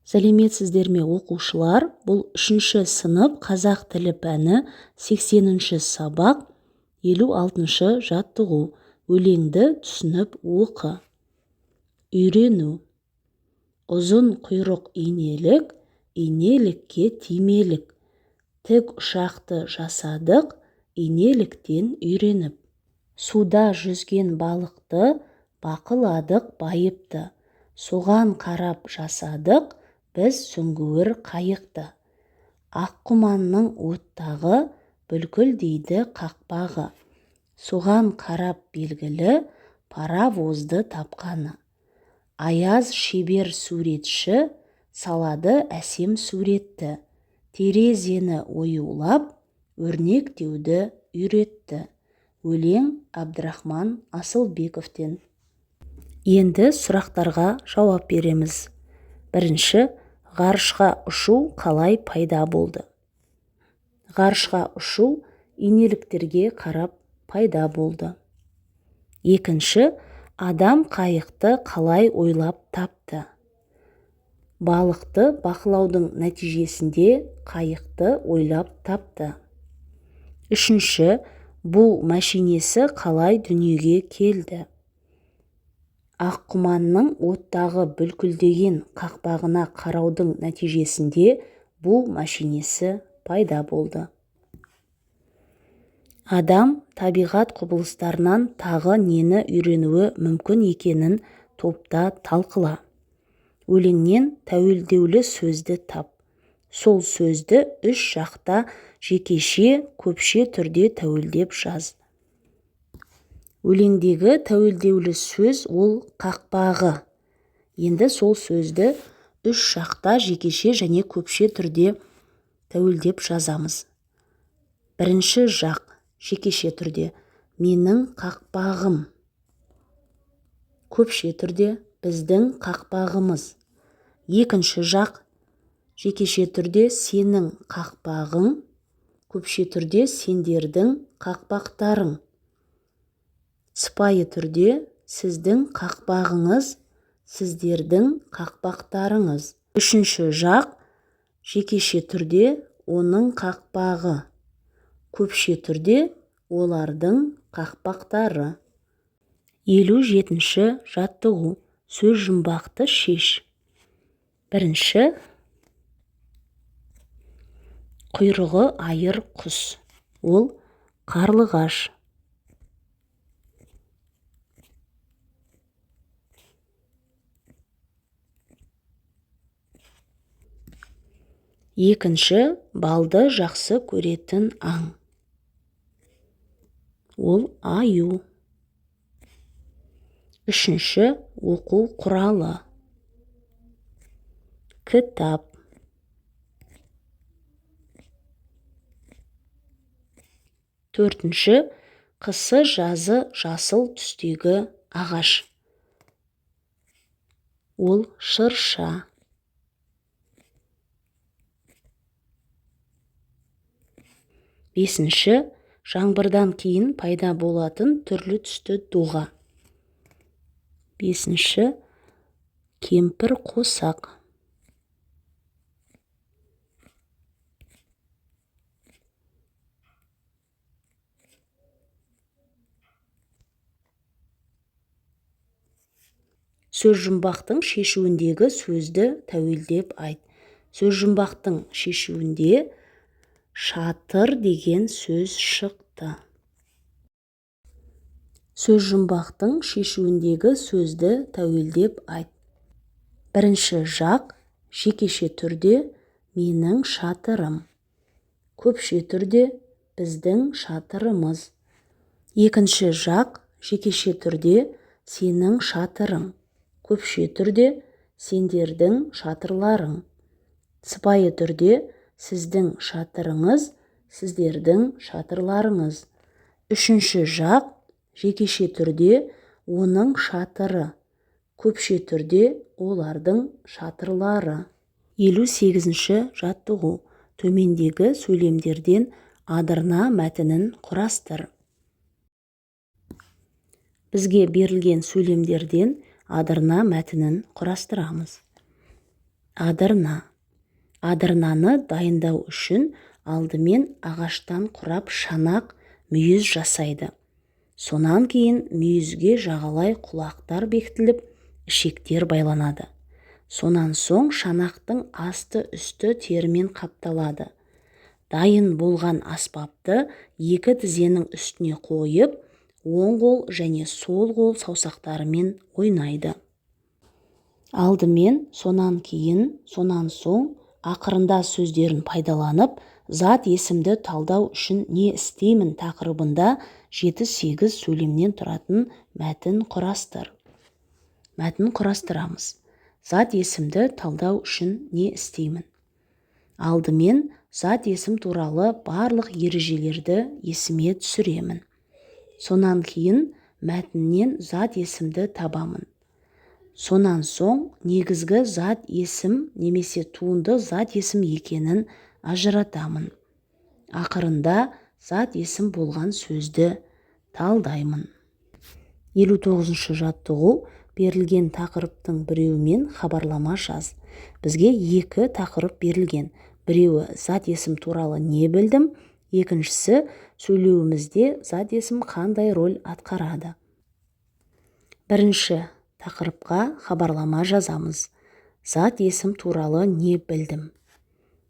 Сәлеметсіздер ме оқушылар? Бұл 3-ші сынып қазақ тілі пәні 80-ші сабақ 56-шы жаттығу. Өлеңді түсініп оқы. Үйрену. Ұзын құйрық инелік, инелікке тимелік. Тік ұшақты жасадық, инеліктен үйреніп. Суда жүзген балықты бақыладық байыпты. Соған қарап жасадық, біз сүңгуір қайықты. Аққұманның оттағы бүлкілдейді қақпағы. Соған қарап белгілі паровозды тапқаны. Аяз шебер суретші салады әсем суретті. Терезені оюлап, өрнектеуді үйретті. Өлең Абдрахман Асылбековтен. Енді сұрақтарға жауап береміз. Бірінші, ғарышқа ұшу қалай пайда болды? Ғарышқа ұшу инеліктерге қарап пайда болды. Екінші, адам қайықты қалай ойлап тапты? Балықты бақылаудың нәтижесінде қайықты ойлап тапты. Үшінші, бұл мәшинесі қалай дүниеге келді? Аққұманның оттағы бүлкілдеген қақпағына қараудың нәтижесінде бұл мәшинесі пайда болды. Адам табиғат құбылыстарынан тағы нені үйренуі мүмкін екенін топта талқыла. Өлеңнен тәуелдеулі сөзді тап. Сол сөзді 3 жақта жекеше, көпше түрде тәуелдеп жаз. Өлеңдегі тәуелдеулі сөз ол қақпағы. Енді сол сөзді 3 жақта жекеше және көпше түрде тәуелдеп жазамыз. Бірінші жақ жекеше түрде менің қақпағым. Көпше түрде біздің қақпағымыз. Екінші жақ жекеше түрде сенің қақпағың. Көпше түрде сендердің қақпақтарың. Сыпайы түрде сіздің қақпағыңыз, сіздердің қақпақтарыңыз. Үшінші жақ жекеше түрде оның қақпағы. Көпше түрде олардың қақпақтары. 57-ші жаттығу. Сөз жұмбақты шеш. Бірінші, құйрығы айыр құс. Ол қарлығаш. Екінші, балды жақсы көретін аң. Ол аю. Үшінші, оқу құралы. Кітап. Төртінші, қысы жазы жасыл түстегі ағаш. Ол шырша. Бесінші, жаңбырдан кейін пайда болатын түрлі түсті доға. Бесінші, кемпір қосақ. Сөз жұмбақтың шешуіндегі сөзді тәуелдеп айт. Сөз жұмбақтың шешуінде шатыр деген сөз шықты. Сөз жұмбақтың шешуіндегі сөзді тәуелдеп айт. Бірінші жақ жекеше түрде менің шатырым. Көпше түрде біздің шатырымыз. Екінші жақ жекеше түрде сенің шатырың. Көпше түрде сендердің шатырларың. Сыпайы түрде сіздің шатырыңыз, сіздердің шатырларыңыз. Үшінші жақ жекеше түрде оның шатыры. Көпше түрде олардың шатырлары. 58-ші жаттығу. Төмендегі сөйлемдерден адырна мәтінін құрастыр. Бізге берілген сөйлемдерден адырна мәтінін құрастырамыз. Адырна. Адырнаны дайындау үшін алдымен ағаштан құрап шанақ мүйіз жасайды. Сонан кейін мүйізге жағалай құлақтар бекітіліп, ішектер байланады. Сонан соң шанақтың асты үсті терімен қапталады. Дайын болған аспапты екі тізенің үстіне қойып, оң қол және сол қол саусақтарымен ойнайды. Алдымен, сонан кейін, сонан соң ақырында сөздерін пайдаланып, зат есімді талдау үшін не істеймін тақырыбында 7-8 сөйлемнен тұратын мәтін құрастыр. Мәтін құрастырамыз. Зат есімді талдау үшін не істеймін? Алдымен, зат есім туралы барлық ережелерді есіме түсіремін. Сонан кейін мәтіннен зат есімді табамын. Сонан соң негізгі зат есім немесе туынды зат есім екенін ажыратамын. Ақырында зат есім болған сөзді талдаймын. 59-шы жаттығу. Берілген тақырыптың біреуімен хабарлама жаз. Бізге 2 тақырып берілген. Біреуі зат есім туралы не білдім, екіншісі сөйлеуімізде зат есім қандай роль атқарады. Бірінші тақырыпқа хабарлама жазамыз. Зат есім туралы не білдім?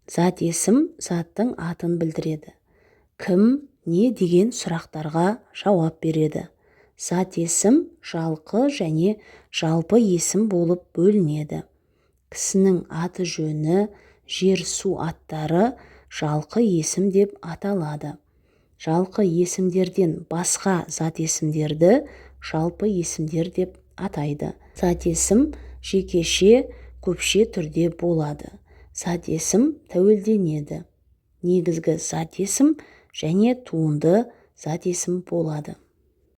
Зат есім заттың атын білдіреді. Кім, не деген сұрақтарға жауап береді. Зат есім жалқы және жалпы есім болып бөлінеді. Кісінің аты жөні, жер су аттары жалқы есім деп аталады. Жалқы есімдерден басқа зат есімдерді жалпы есімдер деп атайды. Зат есім жекеше, көпше түрде болады. Зат есім тәуелденеді. Негізгі зат есім және туынды зат есім болады.